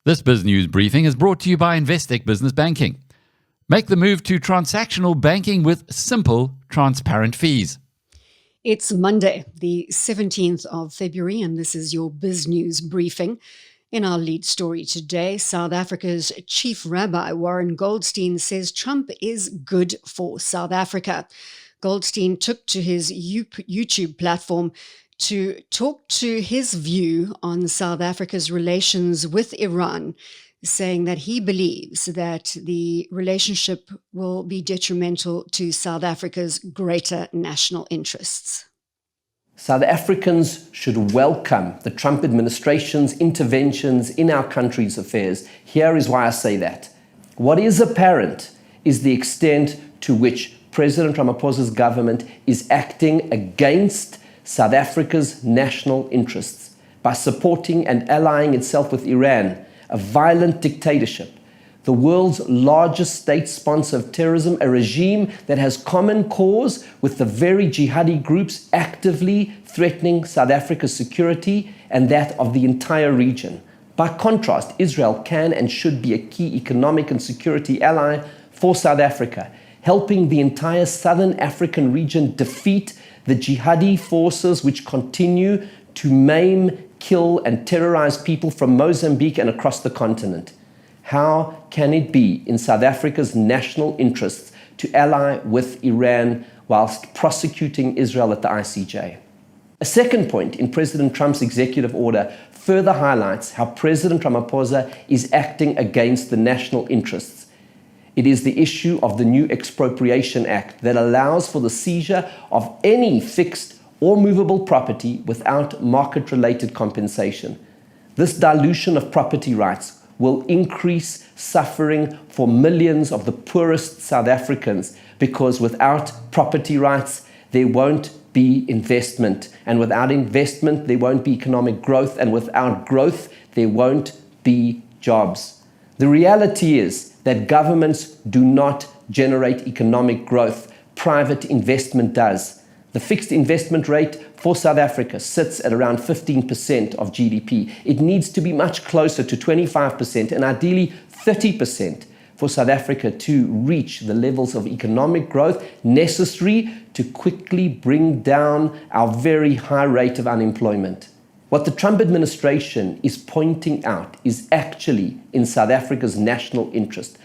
This BizNews Briefing is brought to you by Investec Business Banking. Make the move to transactional banking with simple, transparent fees. It's Monday, the 17th of February, and this is your BizNews Briefing. In our lead story today, South Africa's Chief Rabbi Warren Goldstein says Trump is good for South Africa. Goldstein took to his YouTube platform to talk to his view on South Africa's relations with Iran, saying that he believes that the relationship will be detrimental to South Africa's greater national interests. South Africans should welcome the Trump administration's interventions in our country's affairs. Here is why I say that. What is apparent is the extent to which President Ramaphosa's government is acting against South Africa's national interests by supporting and allying itself with Iran, a violent dictatorship, the world's largest state sponsor of terrorism, a regime that has common cause with the very jihadi groups actively threatening South Africa's security and that of the entire region. By contrast, Israel can and should be a key economic and security ally for South Africa, helping the entire southern African region defeat the jihadi forces which continue to maim, kill, and terrorize people from Mozambique and across the continent. How can it be in South Africa's national interests to ally with Iran whilst prosecuting Israel at the ICJ? A second point in President Trump's executive order further highlights how President Ramaphosa is acting against the national interests. It is the issue of the new Expropriation Act that allows for the seizure of any fixed or movable property without market-related compensation. This dilution of property rights will increase suffering for millions of the poorest South Africans, because without property rights, there won't be investment. And without investment, there won't be economic growth. And without growth, there won't be jobs. The reality is that governments do not generate economic growth. Private investment does. The fixed investment rate for South Africa sits at around 15% of GDP. It needs to be much closer to 25% and ideally 30% for South Africa to reach the levels of economic growth necessary to quickly bring down our very high rate of unemployment. What the Trump administration is pointing out is actually in South Africa's national interest,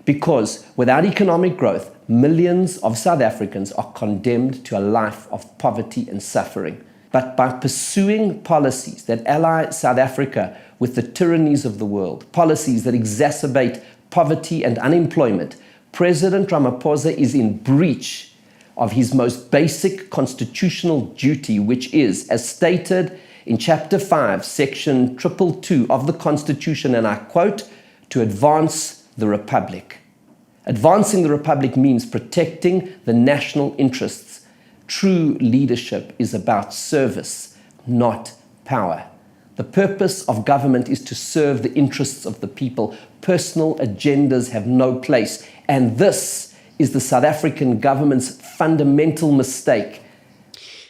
because without economic growth, millions of South Africans are condemned to a life of poverty and suffering. But by pursuing policies that ally South Africa with the tyrannies of the world, policies that exacerbate poverty and unemployment, President Ramaphosa is in breach of his most basic constitutional duty, which is, as stated in Chapter 5, Section 222 of the Constitution, and I quote, to advance the Republic. Advancing the Republic means protecting the national interests. True leadership is about service, not power. The purpose of government is to serve the interests of the people. Personal agendas have no place. And this is the South African government's fundamental mistake.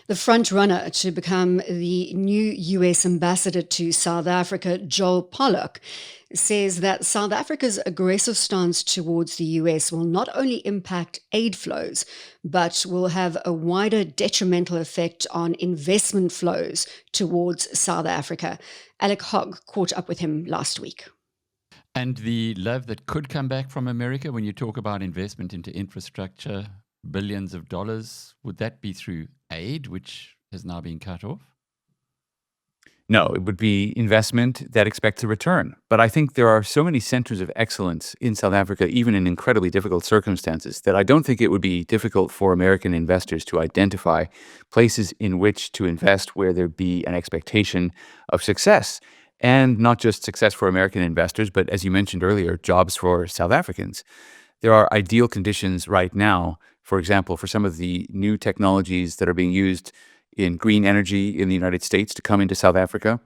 The frontrunner to become the new US ambassador to South Africa, Joel Pollak, says that South Africa's aggressive stance towards the US will not only impact aid flows, but will have a wider detrimental effect on investment flows towards South Africa. Alec Hogg caught up with him last week. And the love that could come back from America when you talk about investment into infrastructure, billions of dollars, would that be through aid, which has now been cut off? No, it would be investment that expects a return. But I think there are so many centers of excellence in South Africa, even in incredibly difficult circumstances, that I don't think it would be difficult for American investors to identify places in which to invest where there'd be an expectation of success. And not just success for American investors, but as you mentioned earlier, jobs for South Africans. There are ideal conditions right now, for example, for some of the new technologies that are being used in green energy in the United States to come into South Africa.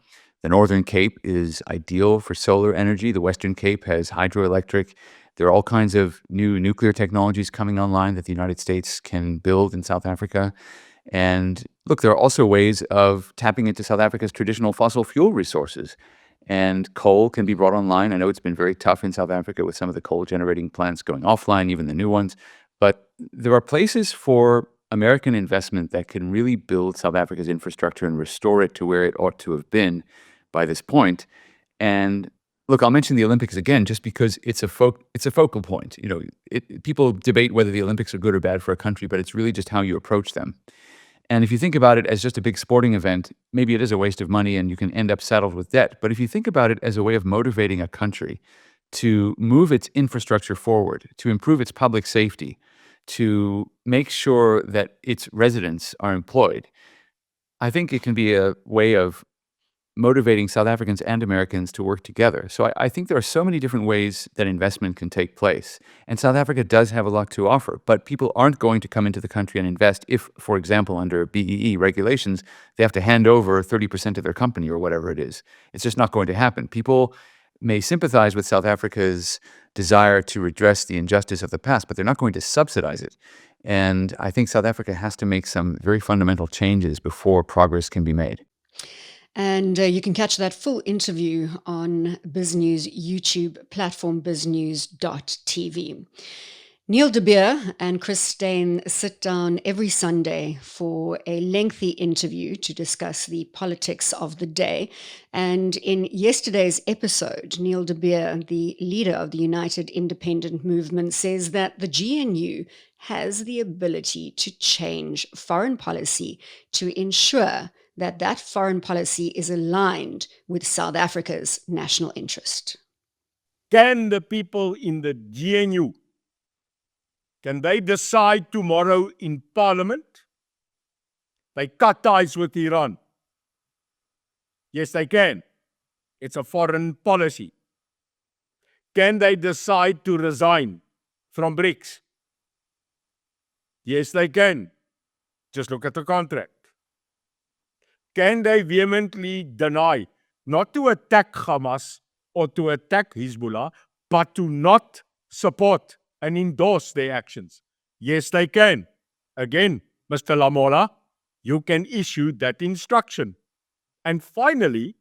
The Northern Cape is ideal for solar energy. The Western Cape has hydroelectric. There are all kinds of new nuclear technologies coming online that the United States can build in South Africa. And look, there are also ways of tapping into South Africa's traditional fossil fuel resources. and coal can be brought online. I know it's been very tough in South Africa with some of the coal generating plants going offline, even the new ones. But there are places for American investment that can really build South Africa's infrastructure and restore it to where it ought to have been by this point. And look, I'll mention the Olympics again, just because it's a focal point. You know, people debate whether the Olympics are good or bad for a country, but it's really just how you approach them. And if you think about it as just a big sporting event, maybe it is a waste of money and you can end up saddled with debt. But if you think about it as a way of motivating a country to move its infrastructure forward, to improve its public safety, to make sure that its residents are employed, I think it can be a way of motivating South Africans and Americans to work together. So I think there are so many different ways that investment can take place. And South Africa does have a lot to offer, but people aren't going to come into the country and invest if, for example, under BEE regulations, they have to hand over 30% of their company or whatever it is. It's just not going to happen. People may sympathize with South Africa's desire to redress the injustice of the past, but they're not going to subsidize it. And I think South Africa has to make some very fundamental changes before progress can be made. And you can catch that full interview on BizNews YouTube platform, biznews.tv. Neil de Beer and Chris Steyn sit down every Sunday for a lengthy interview to discuss the politics of the day. And in yesterday's episode, Neil de Beer, the leader of the United Independent Movement, says that the GNU has the ability to change foreign policy to ensure that that foreign policy is aligned with South Africa's national interest. Can the people in the GNU, can they decide tomorrow in Parliament they cut ties with Iran? Yes, they can. It's a foreign policy. Can they decide to resign from BRICS? Yes, they can. Just look at the contract. Can they vehemently deny not to attack Hamas or to attack Hezbollah, but to not support and endorse their actions? Yes, they can. Again, Mr. Lamola, you can issue that instruction. And finally,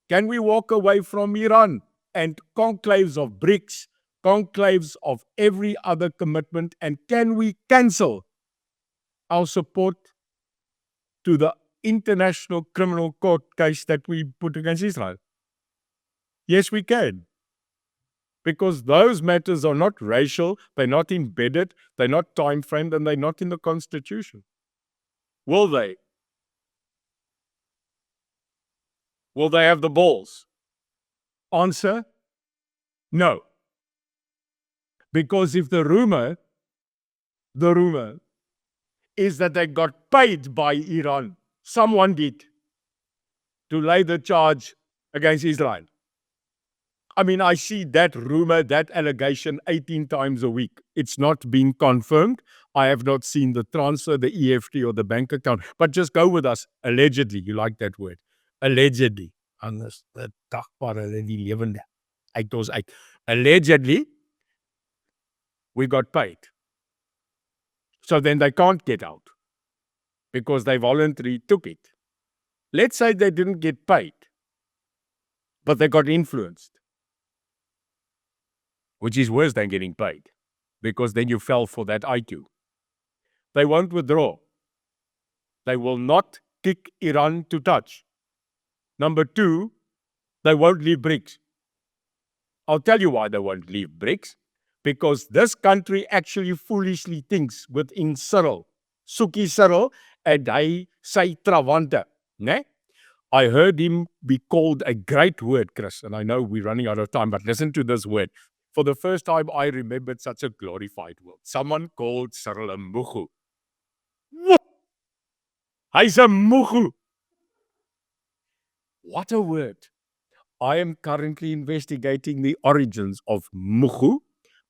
can we walk away from Iran and conclaves of BRICS, conclaves of every other commitment, and can we cancel our support to the International Criminal Court case that we put against Israel? Yes, we can. Because those matters are not racial, they're not embedded, they're not time-framed, and they're not in the Constitution. Will they? Will they have the balls? Answer, no. Because if the rumor is that they got paid by Iran, someone did, to lay the charge against Israel. I mean, I see that rumor, that allegation 18 times a week. It's not been confirmed. I have not seen the transfer, the EFT or the bank account. But just go with us. Allegedly, you like that word. Allegedly. Anders, the dagbare die lewende uit ons uit. Allegedly, we got paid. So then they can't get out because they voluntarily took it. Let's say they didn't get paid, but they got influenced, which is worse than getting paid, because then you fell for that IQ. They won't withdraw. They will not kick Iran to touch. Number two, they won't leave BRICS. I'll tell you why they won't leave BRICS. Because this country actually foolishly thinks within Cyril, Suki Cyril, and hy sy trawante. Ne? I heard him be called a great word, Chris, and I know we're running out of time, but listen to this word. For the first time, I remembered such a glorified word. Someone called Cyril a mugu. Hy's a mugu. What a word. I am currently investigating the origins of mugu,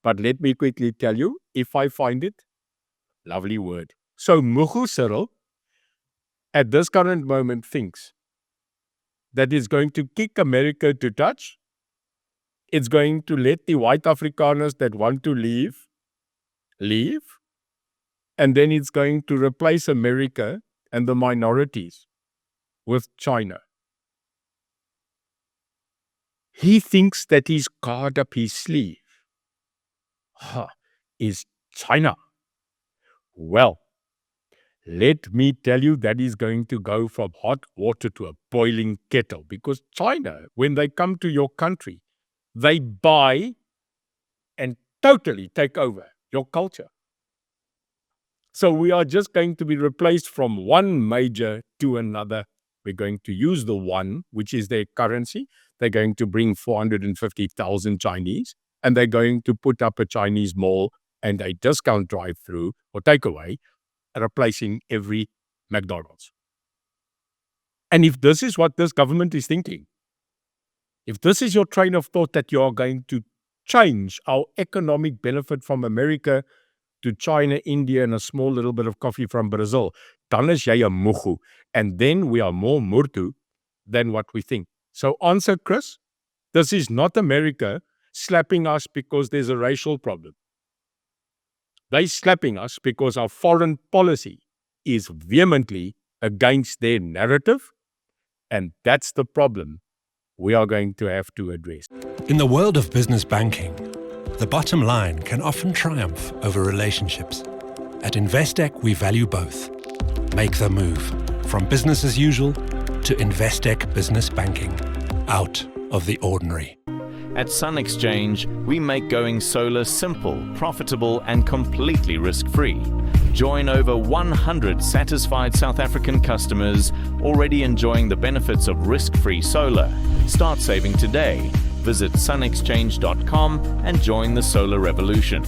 but let me quickly tell you, if I find it, lovely word. So mugu Cyril, at this current moment, thinks that it's going to kick America to touch. It's going to let the white Afrikaners that want to leave, and then it's going to replace America and the minorities with China. he thinks that he's card up his sleeve is China. Well, let me tell you, that is going to go from hot water to a boiling kettle, because China, when they come to your country, they buy and totally take over your culture. So we are just going to be replaced from one major to another. We're going to use the yuan, which is their currency. They're going to bring 450,000 Chinese, and they're going to put up a Chinese mall and a discount drive-through or takeaway, replacing every McDonald's. And if this is what this government is thinking, if this is your train of thought that you are going to change our economic benefit from America to China, India, and a small little bit of coffee from Brazil, dan is jy 'n moegu. And then we are more murtu than what we think. So answer, Chris, this is not America slapping us because there's a racial problem. They're slapping us because our foreign policy is vehemently against their narrative, and that's the problem we are going to have to address. In the world of business banking, the bottom line can often triumph over relationships. At Investec, we value both. Make the move from business as usual to Investec Business Banking, out of the ordinary. At Sun Exchange, we make going solar simple, profitable, and completely risk-free. Join over 100 satisfied South African customers already enjoying the benefits of risk-free solar. Start saving today. Visit sunexchange.com and join the solar revolution.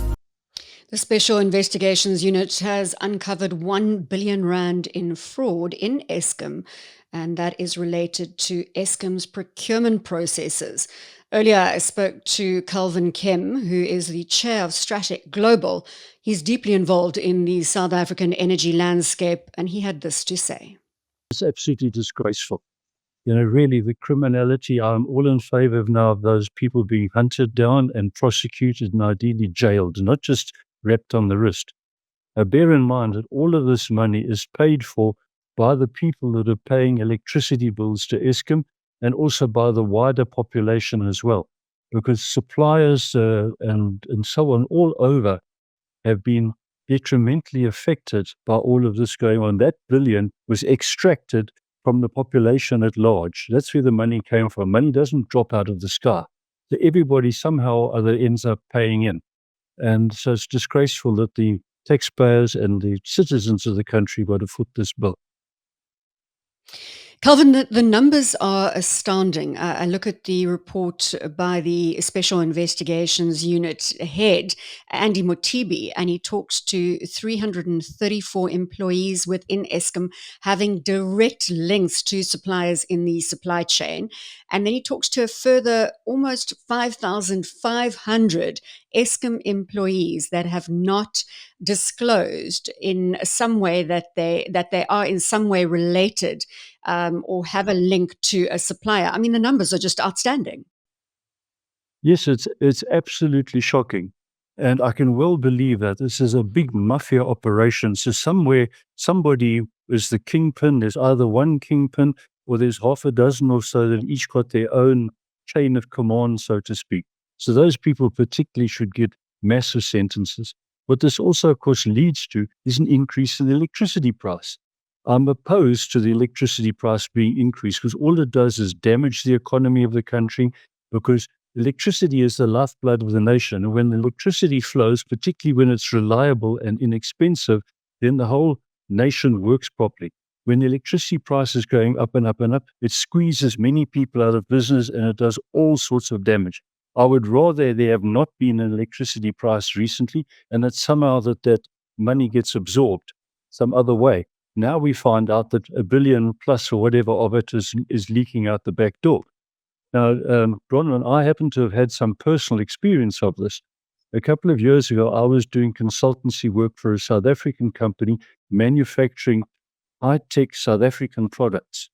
The Special Investigations Unit has uncovered 1 billion rand in fraud in Eskom, and that is related to Eskom's procurement processes. Earlier, I spoke to Calvin Kem, who is the chair of Strateq Global. He's deeply involved in the South African energy landscape, and he had this to say. It's absolutely disgraceful. You know, really, the criminality, I'm all in favor of now of those people being hunted down and prosecuted and ideally jailed, not just wrapped on the wrist. Now, bear in mind that all of this money is paid for by the people that are paying electricity bills to Eskom, and also by the wider population as well, because suppliers and so on all over have been detrimentally affected by all of this going on. That billion was extracted from the population at large. That's where the money came from. Money doesn't drop out of the sky. So everybody somehow or other ends up paying in. And so it's disgraceful that the taxpayers and the citizens of the country got to foot this bill. Calvin, the numbers are astounding. I look at the report by the Special Investigations Unit head, Andy Motibi, and he talks to 334 employees within Eskom having direct links to suppliers in the supply chain. And then he talks to a further almost 5,500 Eskom employees that have not disclosed in some way that they are in some way related or have a link to a supplier. I mean, the numbers are just outstanding. Yes, it's absolutely shocking. And I can well believe that this is a big mafia operation. So somewhere, somebody is the kingpin. There's either one kingpin or there's half a dozen or so that each got their own chain of command, so to speak. So those people particularly should get massive sentences. What this also, of course, leads to is an increase in the electricity price. I'm opposed to the electricity price being increased because all it does is damage the economy of the country, because electricity is the lifeblood of the nation. And when the electricity flows, particularly when it's reliable and inexpensive, then the whole nation works properly. When the electricity price is going up and up and up, it squeezes many people out of business and it does all sorts of damage. I would rather there have not been an electricity price recently and that somehow that money gets absorbed some other way. Now we find out that $1 billion plus or whatever of it is leaking out the back door. Now, Ron and I happen to have had some personal experience of this. A couple of years ago, I was doing consultancy work for a South African company manufacturing high-tech South African products.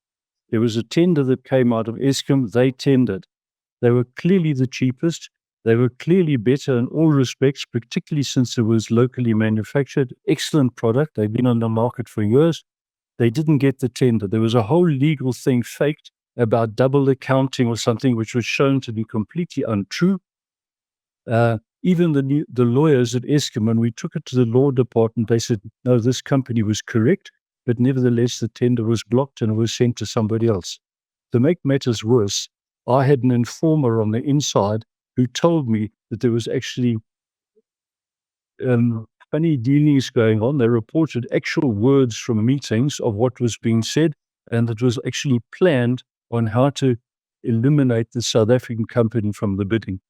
There was a tender that came out of Eskom. They tendered. They were clearly the cheapest. They were clearly better in all respects, particularly since it was locally manufactured. Excellent product. They've been on the market for years. They didn't get the tender. There was a whole legal thing faked, about double accounting or something, which was shown to be completely untrue. Even the lawyers at Eskom, when we took it to the law department, they said, no, this company was correct, but nevertheless the tender was blocked and it was sent to somebody else. To make matters worse, I had an informer on the inside who told me that there was actually funny dealings going on. They reported actual words from meetings of what was being said, and it was actually planned on how to eliminate the South African company from the bidding.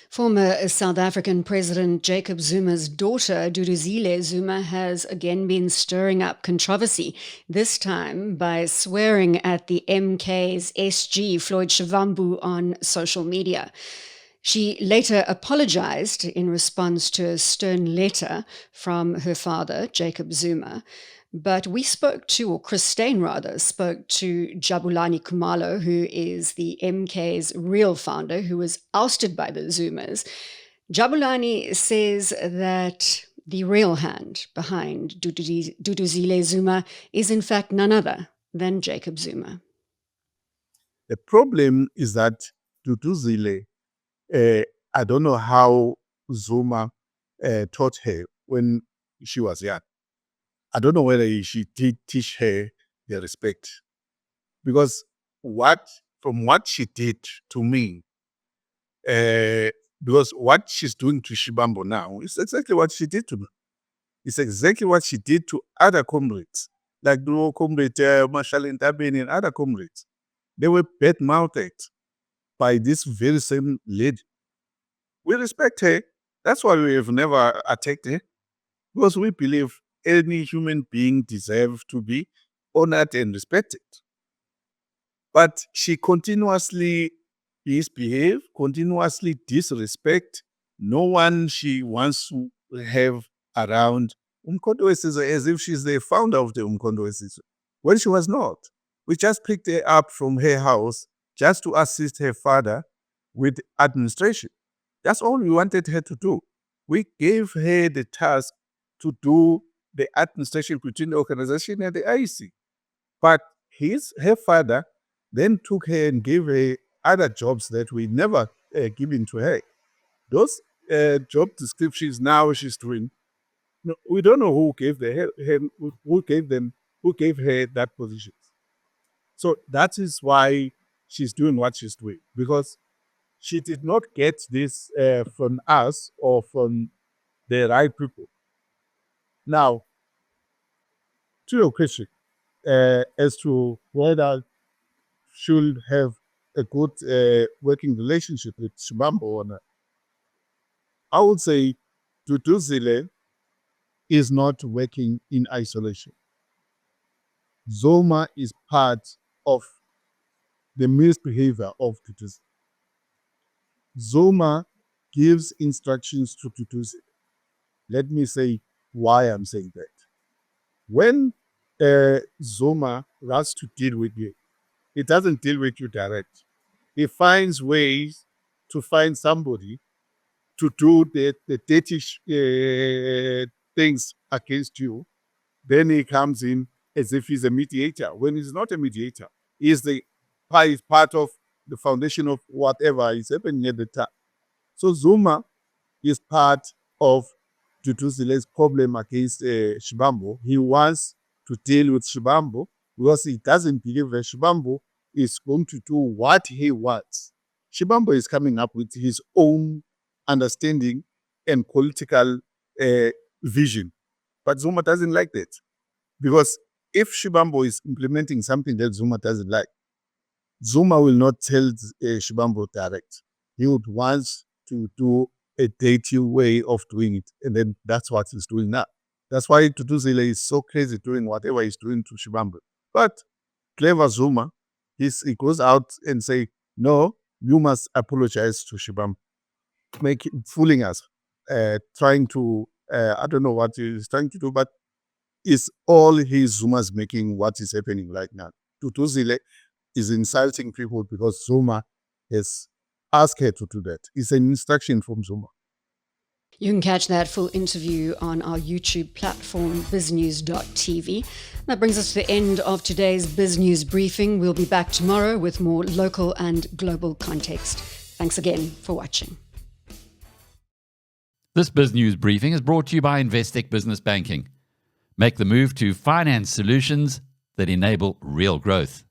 Former South African President Jacob Zuma's daughter, Duduzile Zuma, has again been stirring up controversy, this time by swearing at the MK's SG, Floyd Shivambu, on social media. She later apologized in response to a stern letter from her father, Jacob Zuma. But we spoke to, or Chris Steyn rather, spoke to Jabulani Khumalo, who is the MK's real founder, who was ousted by the Zumas. Jabulani says that the real hand behind Duduzile Zuma is in fact none other than Jacob Zuma. The problem is that Duduzile, I don't know how Zuma taught her when she was young. I don't know whether she did teach her the respect. Because from what she did to me, because what she's doing to Shivambu now is exactly what she did to me. It's exactly what she did to other comrades, like the comrade Marshall Ntabeni and other comrades. They were bad-mouthed by this very same lady. We respect her. That's why we have never attacked her, because we believe any human being deserves to be honored and respected. But she continuously misbehaves, continuously disrespect no one she wants to have around Umkhonto weSizwe, as if she's the founder of the Umkhonto weSizwe, when she was not. We just picked her up from her house just to assist her father with administration. That's all we wanted her to do. We gave her the task to do the administration between the organization and the IEC. But her father then took her and gave her other jobs that we never given to her. Those job descriptions now she's doing, we don't know who gave her that position. So that is why she's doing what she's doing, because she did not get this from us or from the right people. Now, to your question, as to whether should have a good working relationship with Shivambu or not, I would say Duduzile is not working in isolation. Zuma is part of the misbehavior of Duduzile. Zuma gives instructions to Duduzile. Let me say why I'm saying that. When Zuma wants to deal with you, he doesn't deal with you direct. He finds ways to find somebody to do the dirty things against you. Then he comes in as if he's a mediator, when he's not a mediator. He's part of the foundation of whatever is happening at the time. So Zuma is part of Duduzile's problem against Shivambu. He wants to deal with Shivambu because he doesn't believe that Shivambu is going to do what he wants. Shivambu is coming up with his own understanding and political vision. But Zuma doesn't like that. Because if Shivambu is implementing something that Zuma doesn't like, Zuma will not tell Shivambu direct. He would want to do a dirty way of doing it. And then that's what he's doing now. That's why Duduzile is so crazy doing whatever he's doing to Shivambu. But clever Zuma, he goes out and say, no, you must apologize to Shivambu. Fooling us, trying to, I don't know what he's trying to do, but it's all his Zuma's making what is happening right now. Duduzile is insulting people because Zuma has asked her to do that. It's an instruction from Zuma. You can catch that full interview on our YouTube platform, biznews.tv. That brings us to the end of today's BizNews Briefing. We'll be back tomorrow with more local and global context. Thanks again for watching. This BizNews Briefing is brought to you by Investec Business Banking. Make the move to finance solutions that enable real growth.